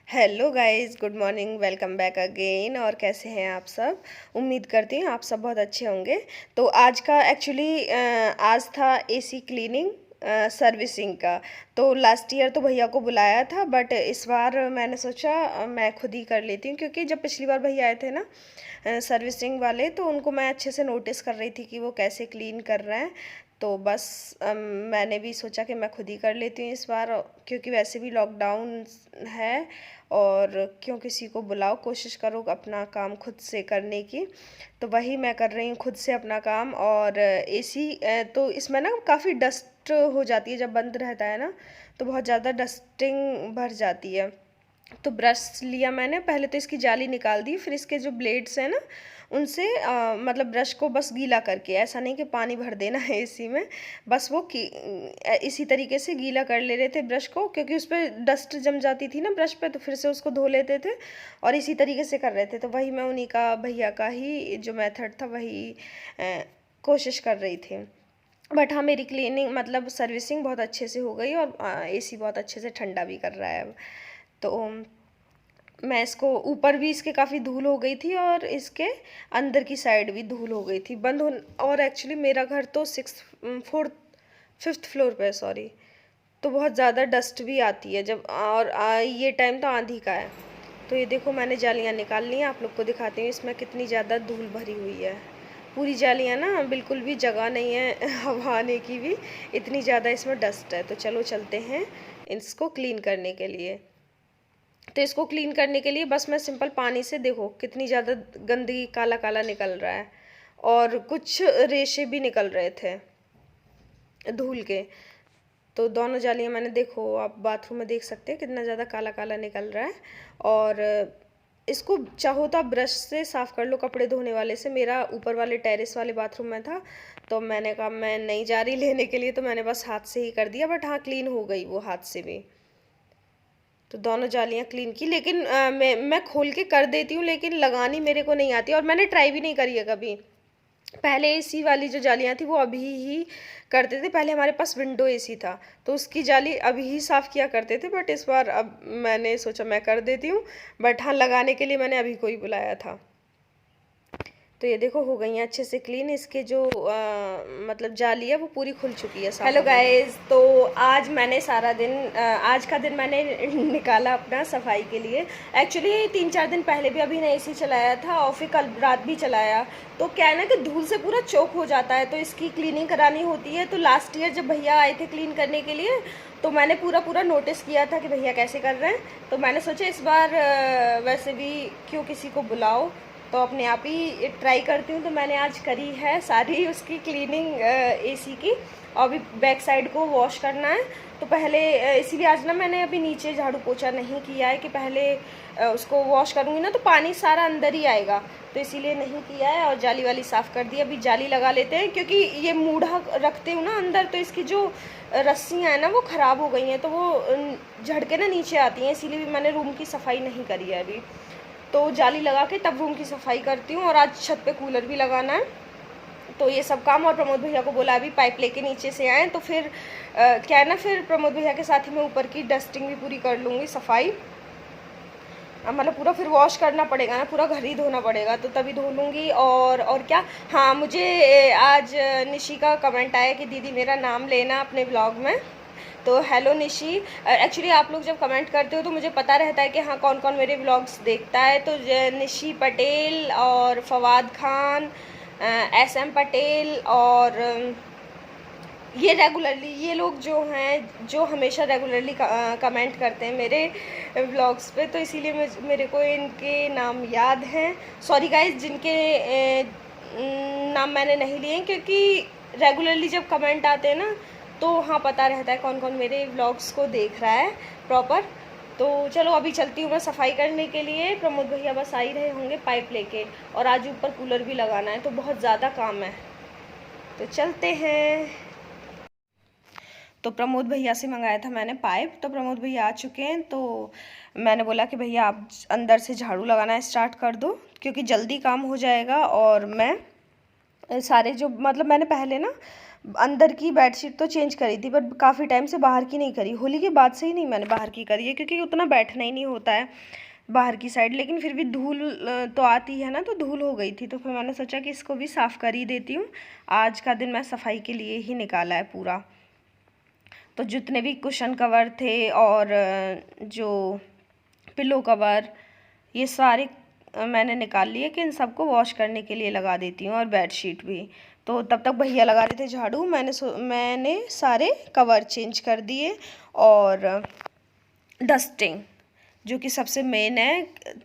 Hello guys, good morning, welcome back again. और कैसे हैं आप सब? उम्मीद करती हूँ आप सब बहुत अच्छे होंगे। तो आज का एक्चुअली आज था एसी क्लीनिंग सर्विसिंग का। तो लास्ट ईयर तो भैया को बुलाया था, बट इस बार मैंने सोचा मैं खुद ही कर लेती हूँ, क्योंकि जब पिछली बार भैया आए थे ना सर्विसिंग वाले, तो उनको मैं अच्छे से नोटिस कर रही थी कि वो कैसे क्लीन कर रहे हैं। तो बस मैंने भी सोचा कि मैं खुद ही कर लेती हूँ इस बार, क्योंकि वैसे भी लॉकडाउन है और क्यों किसी को बुलाओ, कोशिश करो अपना काम खुद से करने की। तो वही मैं कर रही हूँ खुद से अपना काम। और एसी तो इसमें ना काफ़ी डस्ट हो जाती है, जब बंद रहता है ना तो बहुत ज़्यादा डस्टिंग भर जाती है। तो ब्रश लिया मैंने, पहले तो इसकी जाली निकाल दी, फिर इसके जो ब्लेड्स हैं ना उनसे मतलब ब्रश को बस गीला करके, ऐसा नहीं कि पानी भर देना है इसी में, बस वो इसी तरीके से गीला कर ले रहे थे ब्रश को, क्योंकि उस पर डस्ट जम जाती थी ना ब्रश पे, तो फिर से उसको धो लेते थे और इसी तरीके से कर रहे थे। तो वही मैं उन्हीं का, भैया का ही जो मेथड था वही कोशिश कर रही थी। बट हाँ, मेरी क्लीनिंग मतलब सर्विसिंग बहुत अच्छे से हो गई और एसी बहुत अच्छे से ठंडा भी कर रहा है अब। तो मैं इसको, ऊपर भी इसके काफ़ी धूल हो गई थी और इसके अंदर की साइड भी धूल हो गई थी बंद हो। और एक्चुअली मेरा घर तो फिफ्थ फ्लोर पे है, सॉरी। तो बहुत ज़्यादा डस्ट भी आती है जब, और ये टाइम तो आंधी का है। तो ये देखो, मैंने जालियाँ निकाल ली हैं, आप लोग को दिखाती हूँ इसमें कितनी ज़्यादा धूल भरी हुई है। पूरी जालियाँ ना, बिल्कुल भी जगह नहीं है हवा आने की भी, इतनी ज़्यादा इसमें डस्ट है। तो चलो चलते हैं इसको क्लीन करने के लिए। तो इसको क्लीन करने के लिए बस मैं सिंपल पानी से, देखो कितनी ज़्यादा गंदगी, काला काला निकल रहा है और कुछ रेशे भी निकल रहे थे धूल के। तो दोनों जालियाँ मैंने, देखो आप बाथरूम में देख सकते हैं कितना ज़्यादा काला काला निकल रहा है। और इसको चाहो तो आप ब्रश से साफ़ कर लो, कपड़े धोने वाले से। मेरा ऊपर वाले टेरेस वाले बाथरूम में था, तो मैंने कहा मैं नहीं जा रही लेने के लिए, तो मैंने बस हाथ से ही कर दिया। बट हाँ, क्लीन हो गई वो हाथ से भी। तो दोनों जालियाँ क्लीन की, लेकिन मैं खोल के कर देती हूँ, लेकिन लगानी मेरे को नहीं आती और मैंने ट्राई भी नहीं करी है कभी। पहले एसी वाली जो जालियाँ थी वो अभी ही करते थे, पहले हमारे पास विंडो एसी था तो उसकी जाली अभी ही साफ़ किया करते थे। बट इस बार अब मैंने सोचा मैं कर देती हूँ। बट हाँ, लगाने के लिए मैंने अभी को ही बुलाया था। तो ये देखो, हो गई हैं अच्छे से क्लीन। इसके जो मतलब जाली है वो पूरी खुल चुकी है। हेलो गाइस, तो आज मैंने सारा दिन आज का दिन मैंने निकाला अपना सफाई के लिए। एक्चुअली 3-4 दिन पहले भी अभी ने एसी चलाया था और फिर कल रात भी चलाया। तो क्या है ना कि धूल से पूरा चोक हो जाता है, तो इसकी क्लीनिंग करानी होती है। तो लास्ट ईयर जब भैया आए थे क्लीन करने के लिए, तो मैंने पूरा नोटिस किया था कि भैया कैसे कर रहे हैं। तो मैंने सोचा इस बार वैसे भी क्यों किसी को बुलाओ, तो अपने आप ही ट्राई करती हूँ। तो मैंने आज करी है सारी उसकी क्लीनिंग एसी की, और अभी बैक साइड को वॉश करना है। तो पहले इसीलिए आज ना मैंने अभी नीचे झाड़ू पोछा नहीं किया है कि पहले उसको वॉश करूँगी ना तो पानी सारा अंदर ही आएगा, तो इसीलिए नहीं किया है। और जाली वाली साफ़ कर दी, अभी जाली लगा लेते हैं, क्योंकि ये मूढ़ा रखते हो ना अंदर, तो इसकी जो रस्सियाँ हैं ना वो ख़राब हो गई हैं, तो वो झड़ के ना नीचे आती हैं, इसीलिए भी मैंने रूम की सफाई नहीं करी है अभी। तो जाली लगा के तब रूम की सफाई करती हूँ। और आज छत पे कूलर भी लगाना है, तो ये सब काम। और प्रमोद भैया को बोला अभी पाइप लेके नीचे से आए, तो फिर क्या है ना, फिर प्रमोद भैया के साथ ही मैं ऊपर की डस्टिंग भी पूरी कर लूँगी, सफाई। मतलब पूरा फिर वॉश करना पड़ेगा ना, पूरा घर ही धोना पड़ेगा, तो तभी धो लूँगी। और क्या, हाँ, मुझे आज निशी का कमेंट आया कि दीदी मेरा नाम लेना अपने ब्लॉग में। तो हेलो निशी, एक्चुअली आप लोग जब कमेंट करते हो तो मुझे पता रहता है कि हाँ कौन कौन मेरे व्लॉग्स देखता है। तो निशी पटेल और फवाद खान, SM पटेल, और ये रेगुलरली, ये लोग जो हैं जो हमेशा रेगुलरली कमेंट करते हैं मेरे व्लॉग्स पे, तो इसीलिए मेरे को इनके नाम याद हैं। सॉरी गाइज जिनके नाम मैंने नहीं लिए, क्योंकि रेगुलरली जब कमेंट आते हैं ना तो हाँ पता रहता है कौन कौन मेरे व्लॉग्स को देख रहा है प्रॉपर। तो चलो अभी चलती हूँ मैं सफाई करने के लिए। प्रमोद भैया बस आ ही रहे होंगे पाइप लेके, और आज ऊपर कूलर भी लगाना है, तो बहुत ज़्यादा काम है। तो चलते हैं। तो प्रमोद भैया से मंगाया था मैंने पाइप, तो प्रमोद भैया आ चुके हैं। तो मैंने बोला कि भैया आप अंदर से झाड़ू लगाना स्टार्ट कर दो, क्योंकि जल्दी काम हो जाएगा। और मैं सारे जो मतलब मैंने पहले ना अंदर की बेडशीट तो चेंज करी थी, बट काफ़ी टाइम से बाहर की नहीं करी। होली के बाद से ही नहीं मैंने बाहर की करी है, क्योंकि उतना बैठना ही नहीं होता है बाहर की साइड। लेकिन फिर भी धूल तो आती है ना, तो धूल हो गई थी, तो फिर मैंने सोचा कि इसको भी साफ़ कर ही देती हूँ। आज का दिन मैं सफाई के लिए ही निकाला है पूरा। तो जितने भी कुशन कवर थे और जो पिलो कवर, ये सारे मैंने निकाल लिए कि इन सबको वॉश करने के लिए लगा देती हूँ, और बेडशीट भी। तो तब तक भैया लगा रहे थे झाड़ू, मैंने सारे कवर चेंज कर दिए। और डस्टिंग जो कि सबसे मेन है,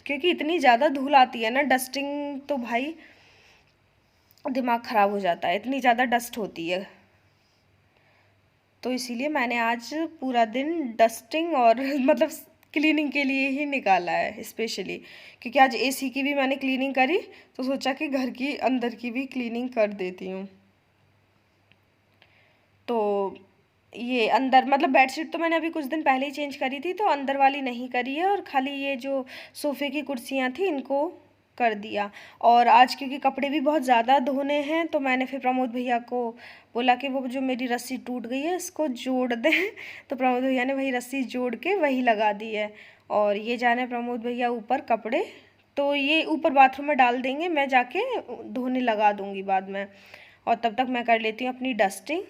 क्योंकि इतनी ज़्यादा धूल आती है ना, डस्टिंग तो भाई दिमाग ख़राब हो जाता है, इतनी ज़्यादा डस्ट होती है। तो इसीलिए मैंने आज पूरा दिन डस्टिंग और मतलब क्लीनिंग के लिए ही निकाला है स्पेशली, क्योंकि आज एसी की भी मैंने क्लीनिंग करी, तो सोचा कि घर की अंदर की भी क्लीनिंग कर देती हूँ। तो ये अंदर मतलब बेडशीट तो मैंने अभी कुछ दिन पहले ही चेंज करी थी, तो अंदर वाली नहीं करी है, और खाली ये जो सोफ़े की कुर्सियाँ थी इनको कर दिया। और आज क्योंकि कपड़े भी बहुत ज़्यादा धोने हैं, तो मैंने फिर प्रमोद भैया को बोला कि वो जो मेरी रस्सी टूट गई है इसको जोड़ दें। तो प्रमोद भैया ने वही रस्सी जोड़ के वही लगा दी है। और ये जाने प्रमोद भैया ऊपर कपड़े, तो ये ऊपर बाथरूम में डाल देंगे, मैं जाके धोने लगा दूँगी बाद में। और तब तक मैं कर लेती हूँ अपनी डस्टिंग।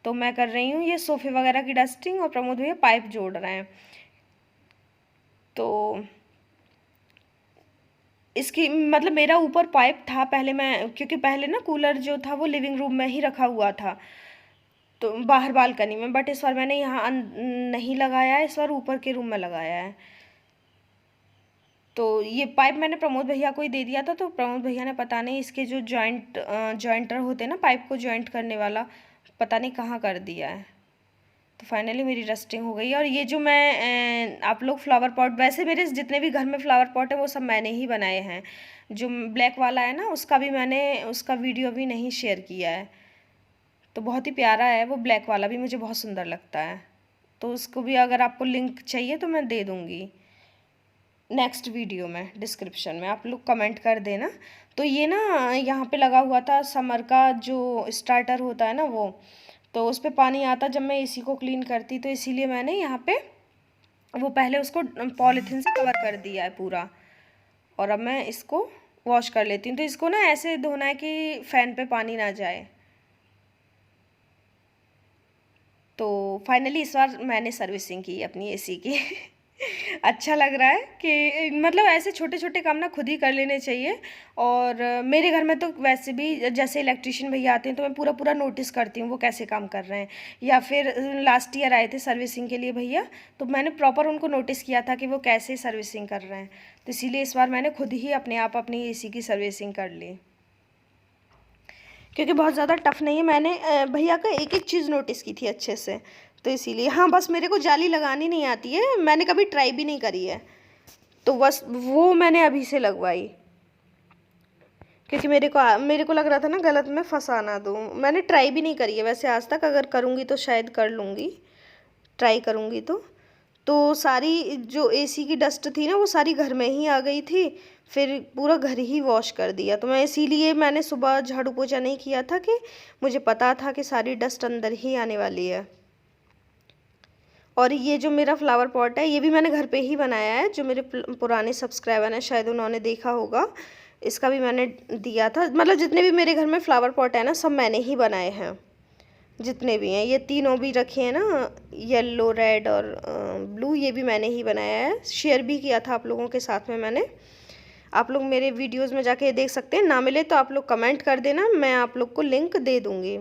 तो मैं कर रही हूँ ये सोफ़े वगैरह की डस्टिंग, और प्रमोद भैया पाइप जोड़ रहे हैं। तो इसकी मतलब मेरा ऊपर पाइप था पहले, मैं क्योंकि पहले ना कूलर जो था वो लिविंग रूम में ही रखा हुआ था, तो बाहर बालकनी में। बट इस बार मैंने यहाँ नहीं लगाया है, इस बार ऊपर के रूम में लगाया है। तो ये पाइप मैंने प्रमोद भैया को ही दे दिया था, तो प्रमोद भैया ने पता नहीं इसके जो जॉइंटर होते हैं ना पाइप को जॉइंट करने वाला, पता नहीं कहाँ कर दिया है। तो फाइनली मेरी डस्टिंग हो गई है। और ये जो मैं आप लोग फ्लावर पॉट, वैसे मेरे जितने भी घर में फ्लावर पॉट है वो सब मैंने ही बनाए हैं। जो ब्लैक वाला है ना उसका भी मैंने उसका वीडियो भी नहीं शेयर किया है, तो बहुत ही प्यारा है वो ब्लैक वाला भी, मुझे बहुत सुंदर लगता है। तो उसको भी अगर आपको लिंक चाहिए तो मैं दे दूँगी नेक्स्ट वीडियो में, डिस्क्रिप्शन में आप लोग कमेंट कर देना। तो ये ना यहाँ पे लगा हुआ था समर का जो स्टार्टर होता है ना वो, तो उस पर पानी आता जब मैं एसी को क्लीन करती, तो इसीलिए मैंने यहाँ पे वो पहले उसको पॉलीथीन से कवर कर दिया है पूरा। और अब मैं इसको वॉश कर लेती हूँ। तो इसको ना ऐसे धोना है कि फ़ैन पे पानी ना जाए। तो फाइनली इस बार मैंने सर्विसिंग की अपनी एसी की। अच्छा लग रहा है कि मतलब ऐसे छोटे छोटे काम ना खुद ही कर लेने चाहिए। और मेरे घर में तो वैसे भी जैसे इलेक्ट्रिशियन भैया आते हैं तो मैं पूरा पूरा नोटिस करती हूँ वो कैसे काम कर रहे हैं। या फिर लास्ट ईयर आए थे सर्विसिंग के लिए भैया, तो मैंने प्रॉपर उनको नोटिस किया था कि वो कैसे सर्विसिंग कर रहे हैं। तो इसीलिए इस बार मैंने खुद ही अपने आप अपनी एसी की सर्विसिंग कर ली, क्योंकि बहुत ज़्यादा टफ़ नहीं है। मैंने भैया का एक एक चीज़ नोटिस की थी अच्छे से, तो इसीलिए। हाँ, बस मेरे को जाली लगानी नहीं आती है, मैंने कभी ट्राई भी नहीं करी है, तो बस वो मैंने अभी से लगवाई, क्योंकि मेरे को लग रहा था ना गलत में फंसा ना दूँ। मैंने ट्राई भी नहीं करी है वैसे आज तक, अगर करूँगी तो शायद कर लूँगी, ट्राई करूँगी तो सारी जो एसी की डस्ट थी ना वो सारी घर में ही आ गई थी, फिर पूरा घर ही वॉश कर दिया। तो मैं इसीलिए मैंने सुबह झाड़ू पोछा नहीं किया था, कि मुझे पता था कि सारी डस्ट अंदर ही आने वाली है। और ये जो मेरा फ्लावर पॉट है ये भी मैंने घर पे ही बनाया है, जो मेरे पुराने सब्सक्राइबर हैं शायद उन्होंने देखा होगा, इसका भी मैंने दिया था। मतलब जितने भी मेरे घर में फ्लावर पॉट है ना सब मैंने ही बनाए हैं, जितने भी हैं। ये तीनों भी रखे हैं ना, येलो, रेड और ब्लू, ये भी मैंने ही बनाया है। शेयर भी किया था आप लोगों के साथ में मैंने, आप लोग मेरे वीडियोस में जाके देख सकते हैं। ना मिले तो आप लोग कमेंट कर देना, मैं आप लोग को लिंक दे दूँगी।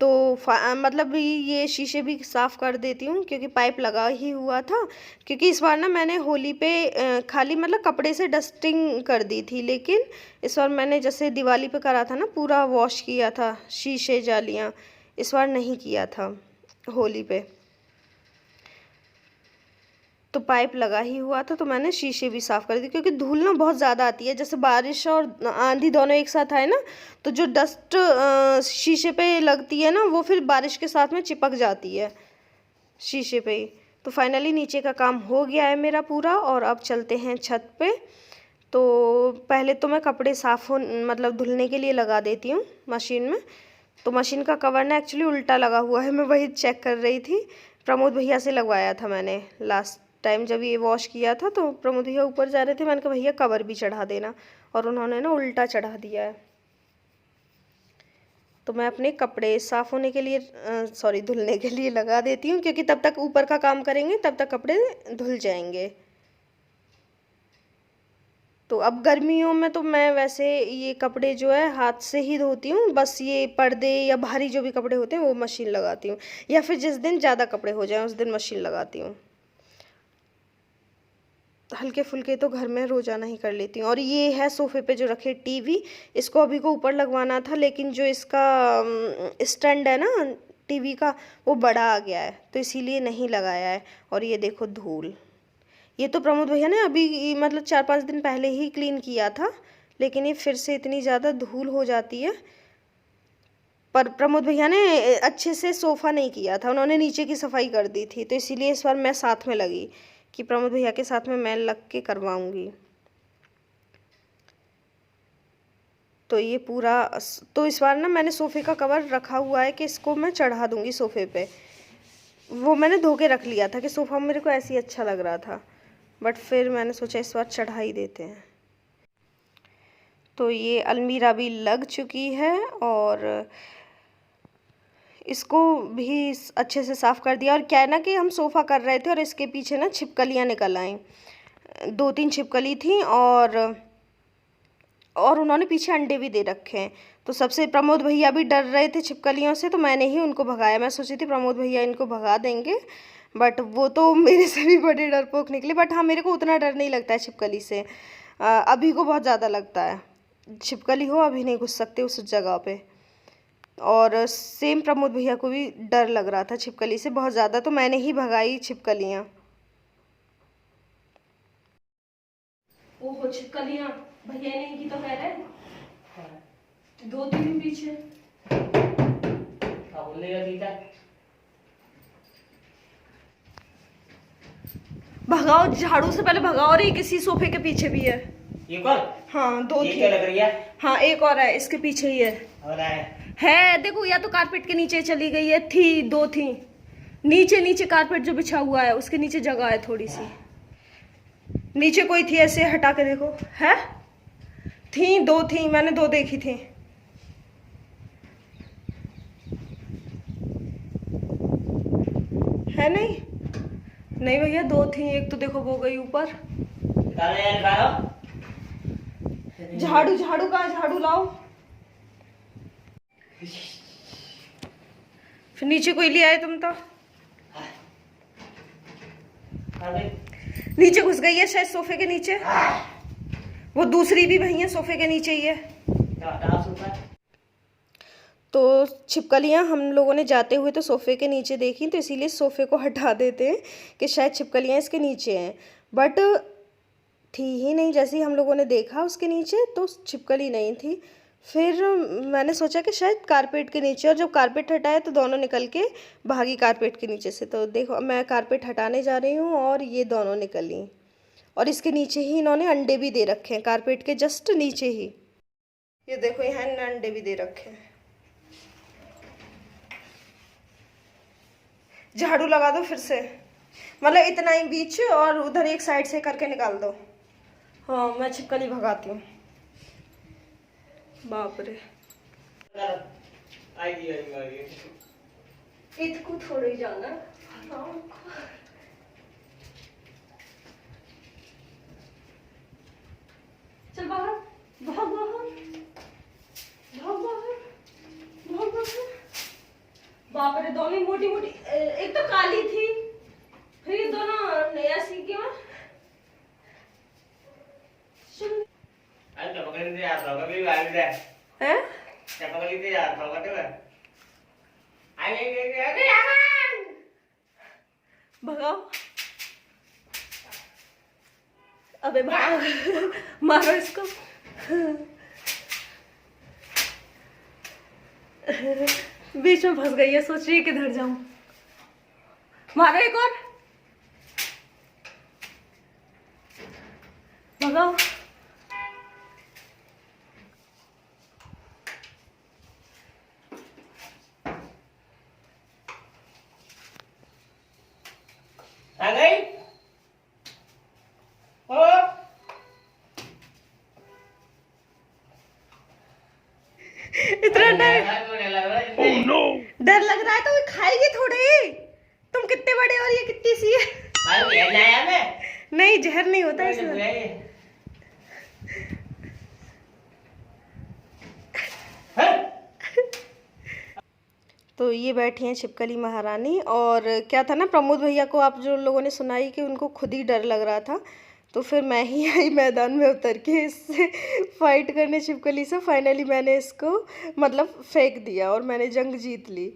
तो मतलब ये शीशे भी साफ़ कर देती हूँ, क्योंकि पाइप लगा ही हुआ था। क्योंकि इस बार ना मैंने होली पे खाली मतलब कपड़े से डस्टिंग कर दी थी, लेकिन इस बार मैंने जैसे दिवाली पे करा था ना पूरा वॉश किया था शीशे जालियाँ, इस बार नहीं किया था होली पे। तो पाइप लगा ही हुआ था, तो मैंने शीशे भी साफ़ कर दिए, क्योंकि धूल ना बहुत ज़्यादा आती है। जैसे बारिश और आंधी दोनों एक साथ आए ना, तो जो डस्ट शीशे पे लगती है ना वो फिर बारिश के साथ में चिपक जाती है शीशे पे ही। तो फाइनली नीचे का काम हो गया है मेरा पूरा, और अब चलते हैं छत पे। तो पहले तो मैं कपड़े साफ़ हो मतलब धुलने के लिए लगा देती हूँ मशीन में, तो मशीन का कवर ना एक्चुअली उल्टा लगा हुआ है, मैं वही चेक कर रही थी। प्रमोद भैया से लगवाया था मैंने लास्ट टाइम जब ये वॉश किया था, तो प्रमोद भैया ऊपर जा रहे थे, मैंने कहा भैया कवर भी चढ़ा देना, और उन्होंने ना उल्टा चढ़ा दिया है। तो मैं अपने कपड़े साफ़ होने के लिए सॉरी धुलने के लिए लगा देती हूँ, क्योंकि तब तक ऊपर का काम करेंगे तब तक कपड़े धुल जाएंगे। तो अब गर्मियों में तो मैं वैसे ये कपड़े जो है हाथ से ही धोती हूँ, बस ये पर्दे या भारी जो भी कपड़े होते हैं वो मशीन लगाती हूँ, या फिर जिस दिन ज़्यादा कपड़े हो जाएं उस दिन मशीन लगाती हूँ। हल्के फुल्के तो घर में रोज़ाना ही कर लेती हूँ। और ये है सोफ़े पे जो रखे टीवी, इसको अभी को ऊपर लगवाना था, लेकिन जो इसका स्टैंड है ना टीवी का वो बड़ा आ गया है, तो इसीलिए नहीं लगाया है। और ये देखो धूल, ये तो प्रमोद भैया ने अभी मतलब 4-5 दिन पहले ही क्लीन किया था, लेकिन ये फिर से इतनी ज़्यादा धूल हो जाती है। पर प्रमोद भैया ने अच्छे से सोफ़ा नहीं किया था, उन्होंने नीचे की सफाई कर दी थी, तो इसीलिए इस बार मैं साथ में लगी कि प्रमोद भैया के साथ में मैं लग के करवाऊँगी। तो ये पूरा तो इस बार ना मैंने सोफ़े का कवर रखा हुआ है कि इसको मैं चढ़ा दूँगी सोफ़े पे। वो मैंने धो के रख लिया था कि सोफ़ा मेरे को ऐसे ही अच्छा लग रहा था, बट फिर मैंने सोचा इस बार चढ़ा ही देते हैं। तो ये अलमीरा भी लग चुकी है और इसको भी अच्छे से साफ़ कर दिया। और क्या है ना कि हम सोफ़ा कर रहे थे और इसके पीछे ना छिपकलियाँ निकल आईं, 2-3 छिपकली थी, और उन्होंने पीछे अंडे भी दे रखे हैं। तो सबसे प्रमोद भैया भी डर रहे थे छिपकलियों से, तो मैंने ही उनको भगाया। मैं सोची थी प्रमोद भैया इनको भगा देंगे, बट वो तो मेरे से भी बड़े डरपोक निकले। बट हाँ, मेरे को उतना डर नहीं लगता है छिपकली से, अभी को बहुत ज़्यादा लगता है। छिपकली हो अभी नहीं घुस सकते उस जगह पे। और सेम प्रमोद भैया को भी डर लग रहा था छिपकली से बहुत ज़्यादा, तो मैंने ही भगाई छिपकलियाँ। ओहो छिपकलियाँ भैया ने की तो कह रहे 2-3 पीछे भगाओ, झाड़ू से पहले भगाओ। और ये किसी सोफे के पीछे भी है, एक और? हाँ 2 ये थी। क्या लग रही है? हाँ एक और है, इसके पीछे ही है। और है देखो, या तो कारपेट के नीचे चली गई है, थी 2 थी नीचे कारपेट जो बिछा हुआ है उसके नीचे जगह है थोड़ी सी, नीचे कोई थी, ऐसे हटा के देखो। है थी 2 थी, मैंने 2 देखी थी। है नहीं भैया 2 थी, एक तो देखो वो गई ऊपर। झाड़ू का झाड़ू लाओ, फिर नीचे कोई ले आए तुम तो। नीचे घुस गई है शायद सोफे के नीचे, वो दूसरी भी वही है सोफे के नीचे ही है। तो छिपकलियाँ हम लोगों ने जाते हुए तो सोफ़े के नीचे देखी, तो इसीलिए सोफ़े को हटा देते हैं कि शायद छिपकलियाँ इसके नीचे हैं, बट थी ही नहीं। जैसे ही हम लोगों ने देखा उसके नीचे तो छिपकली नहीं थी। फिर मैंने सोचा कि शायद कारपेट के नीचे, और जब कारपेट हटाया तो दोनों निकल के भागी कारपेट के नीचे से। तो देखो मैं कारपेट हटाने जा रही हूँ और ये दोनों निकली, और इसके नीचे ही इन्होंने अंडे भी दे रखे हैं, कारपेट के जस्ट नीचे ही। ये देखो यहाँ अंडे भी दे रखे हैं। झाड़ू लगा दो फिर से, मतलब इतना ही बीच और उधर एक साइड से करके निकाल दो। हाँ मैं छिपकली भगाती हूँ। बाप रे, इसको थोड़ी जाना। चल बाहर, भाग बाहर, भाग बाहर, भाग बाहर। बाप रे, दोनों मोटी मोटी, एक तो काली थी, फिर ये दोनों नया सी क्यों? भगाओ, अबे भाग, मारो इसको। बीच में फंस गई है, सोच रही है किधर जाऊं। मारो एक और, भगाओ। आ गई ओ इतना डर लग रहा है डर लग रहा है तो वो खाएगी थोड़े। तुम कितने बड़े और ये कितनी सी है। भाई ये लाया मैं नहीं जहर नहीं होता इसमें। तो ये बैठी हैं छिपकली महारानी। और क्या था ना, प्रमोद भैया को आप जो लोगों ने सुनाई कि उनको खुद ही डर लग रहा था, तो फिर मैं ही आई मैदान में उतर के इससे फाइट करने छिपकली से। फाइनली मैंने इसको मतलब फेंक दिया और मैंने जंग जीत ली।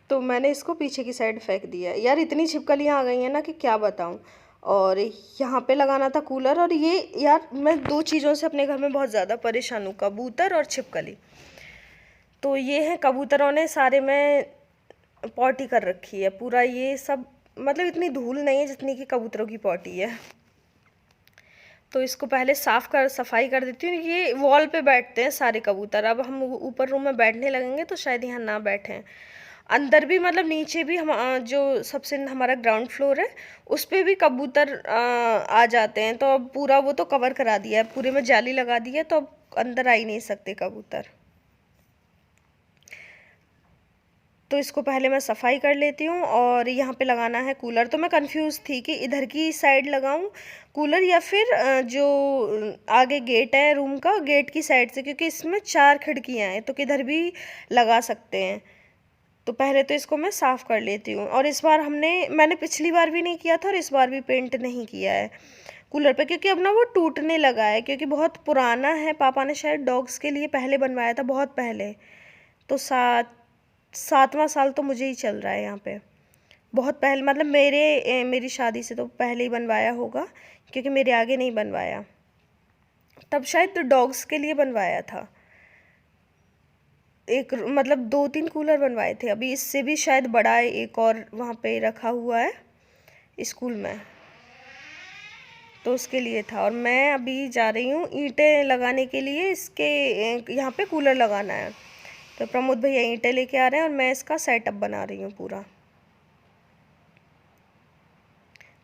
तो मैंने इसको पीछे की साइड फेंक दिया। यार इतनी छिपकलियाँ आ गई हैं ना कि क्या बताऊँ। और यहाँ पे लगाना था कूलर। और ये यार मैं दो चीज़ों से अपने घर में बहुत ज़्यादा परेशान हूँ, कबूतर और छिपकली। तो ये है, कबूतरों ने सारे में पॉटी कर रखी है पूरा। ये सब मतलब इतनी धूल नहीं है जितनी कि कबूतरों की पॉटी है। तो इसको पहले सफाई कर देती हूँ। ये वॉल पे बैठते हैं सारे कबूतर। अब हम ऊपर रूम में बैठने लगेंगे तो शायद यहाँ ना बैठें। अंदर भी मतलब नीचे भी हम जो सबसे हमारा ग्राउंड फ्लोर है उस पे भी कबूतर आ जाते हैं। तो अब पूरा वो तो कवर करा दिया है, पूरे में जाली लगा दी है, तो अब अंदर आ ही नहीं सकते कबूतर। तो इसको पहले मैं सफाई कर लेती हूँ। और यहाँ पे लगाना है कूलर। तो मैं कंफ्यूज थी कि इधर की साइड लगाऊं कूलर या फिर जो आगे गेट है रूम का, गेट की साइड से, क्योंकि इसमें 4 खिड़कियाँ हैं तो किधर भी लगा सकते हैं। तो पहले तो इसको मैं साफ़ कर लेती हूँ। और इस बार मैंने पिछली बार भी नहीं किया था और इस बार भी पेंट नहीं किया है कूलर पे, क्योंकि अब ना वो टूटने लगा है, क्योंकि बहुत पुराना है। पापा ने शायद डॉग्स के लिए पहले बनवाया था, बहुत पहले। तो 7वां साल तो मुझे ही चल रहा है यहाँ पे। बहुत पहले मतलब मेरी शादी से तो पहले ही बनवाया होगा, क्योंकि मेरे आगे नहीं बनवाया। तब शायद तो डॉग्स के लिए बनवाया था। एक मतलब 2-3 कूलर बनवाए थे। अभी इससे भी शायद बड़ा है एक और वहाँ पे रखा हुआ है स्कूल में, तो उसके लिए था। और मैं अभी जा रही हूँ ईंटें लगाने के लिए। इसके यहाँ पे कूलर लगाना है। तो प्रमोद भैया ईंटें लेके आ रहे हैं और मैं इसका सेटअप बना रही हूँ पूरा।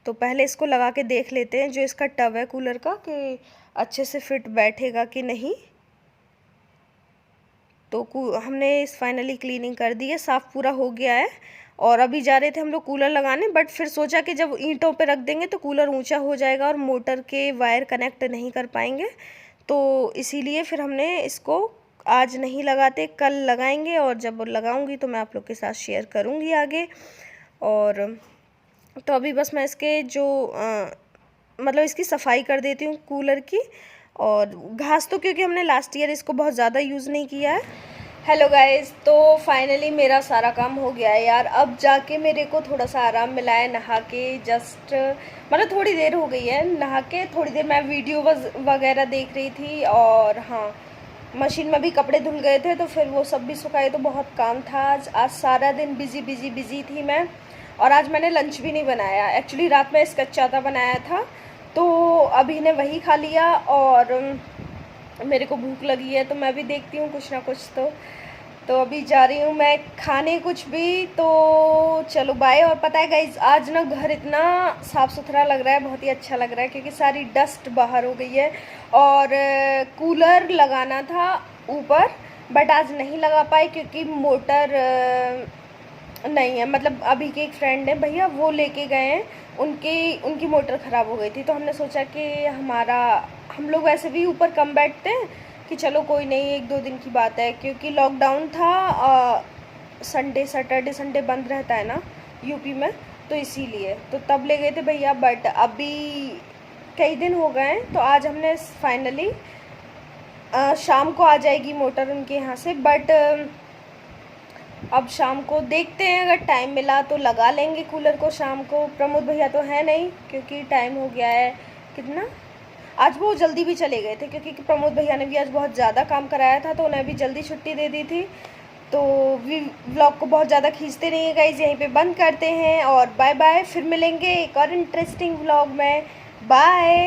तो पहले इसको लगा के देख लेते हैं जो इसका टब है कूलर का, कि अच्छे से फिट बैठेगा कि नहीं। तो हमने इस फाइनली क्लीनिंग कर दी है, साफ़ पूरा हो गया है। और अभी जा रहे थे हम लोग कूलर लगाने, बट फिर सोचा कि जब ईंटों पे रख देंगे तो कूलर ऊंचा हो जाएगा और मोटर के वायर कनेक्ट नहीं कर पाएंगे। तो इसीलिए फिर हमने इसको आज नहीं लगाते, कल लगाएंगे। और जब लगाऊंगी तो मैं आप लोग के साथ शेयर करूंगी आगे। और तो अभी बस मैं इसके जो मतलब इसकी सफाई कर देती हूँ कूलर की। और घास तो क्योंकि हमने लास्ट ईयर इसको बहुत ज़्यादा यूज़ नहीं किया है। हेलो गाइस, तो फाइनली मेरा सारा काम हो गया है यार। अब जाके मेरे को थोड़ा सा आराम मिला है, नहा के जस्ट मतलब थोड़ी देर हो गई है नहा के। थोड़ी देर मैं वीडियो वगैरह देख रही थी। और हाँ, मशीन में भी कपड़े धुल गए थे तो फिर वो सब भी सुखाए। तो बहुत काम था आज सारा दिन बिजी थी मैं। और आज मैंने लंच भी नहीं बनाया। एक्चुअली रात में कच्चा बनाया था, तो अभी ने वही खा लिया। और मेरे को भूख लगी है तो मैं भी देखती हूँ कुछ ना कुछ। तो अभी जा रही हूँ मैं खाने कुछ भी। तो चलो बाय। और पता है गाइज, आज ना घर इतना साफ़ सुथरा लग रहा है, बहुत ही अच्छा लग रहा है, क्योंकि सारी डस्ट बाहर हो गई है। और कूलर लगाना था ऊपर, बट आज नहीं लगा पाए क्योंकि मोटर नहीं है। मतलब अभी के एक फ्रेंड है भैया, वो लेके गए हैं, उनकी मोटर ख़राब हो गई थी। तो हमने सोचा कि हम लोग वैसे भी ऊपर कम बैठते हैं, कि चलो कोई नहीं, 1-2 दिन की बात है। क्योंकि लॉकडाउन था, सैटरडे संडे बंद रहता है ना यूपी में, तो इसीलिए तो तब ले गए थे भैया। बट अभी कई दिन हो गए हैं, तो आज हमने फाइनली शाम को आ जाएगी मोटर उनके यहाँ से। बट अब शाम को देखते हैं, अगर टाइम मिला तो लगा लेंगे कूलर को शाम को। प्रमोद भैया तो है नहीं, क्योंकि टाइम हो गया है कितना। आज वो जल्दी भी चले गए थे, क्योंकि प्रमोद भैया ने भी आज बहुत ज़्यादा काम कराया था, तो उन्हें भी जल्दी छुट्टी दे दी थी। तो व्लॉग को बहुत ज़्यादा खींचते नहीं है गाइस, यहीं पे बंद करते हैं। और बाय बाय, फिर मिलेंगे एक और इंटरेस्टिंग व्लॉग में। बाय।